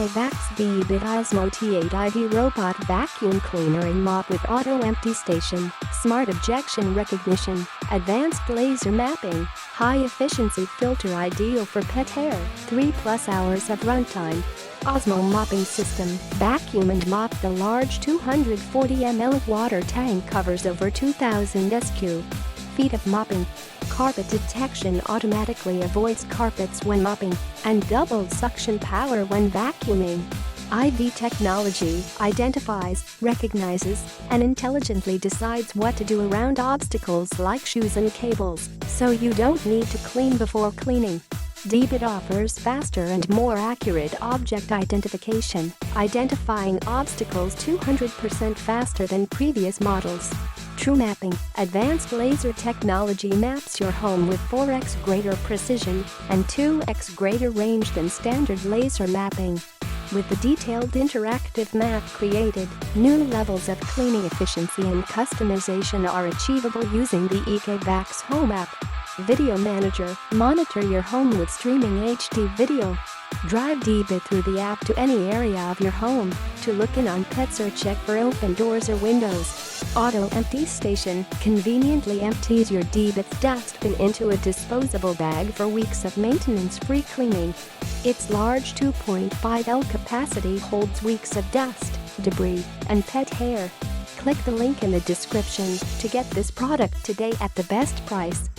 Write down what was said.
Ecovacs Deebot Ozmo T8 Robot Vacuum Cleaner and Mop with Auto Empty Station, Smart Objection Recognition, Advanced Laser Mapping, High Efficiency Filter ideal for pet hair, 3+ hours of runtime. Ozmo Mopping System, vacuum and mop. The large 240 ml water tank covers over 2,000 sq.ft of mopping. Carpet detection automatically avoids carpets when mopping, and doubled suction power when vacuuming. AIVI Technology identifies, recognizes, and intelligently decides what to do around obstacles like shoes and cables, so you don't need to clean before cleaning. Deebot offers faster and more accurate object identification, identifying obstacles 200% faster than previous models. TrueMapping, advanced laser technology maps your home with 4x greater precision and 2x greater range than standard laser mapping. With the detailed interactive map created, new levels of cleaning efficiency and customization are achievable using the ECOVACS Home App. Video Manager, monitor your home with streaming HD video. Drive Deebot through the app to any area of your home to look in on pets or check for open doors or windows. Auto Empty Station conveniently empties your Deebot's dustbin into a disposable bag for weeks of maintenance-free cleaning. Its large 2.5 L capacity holds weeks of dust, debris, and pet hair. Click the link in the description to get this product today at the best price.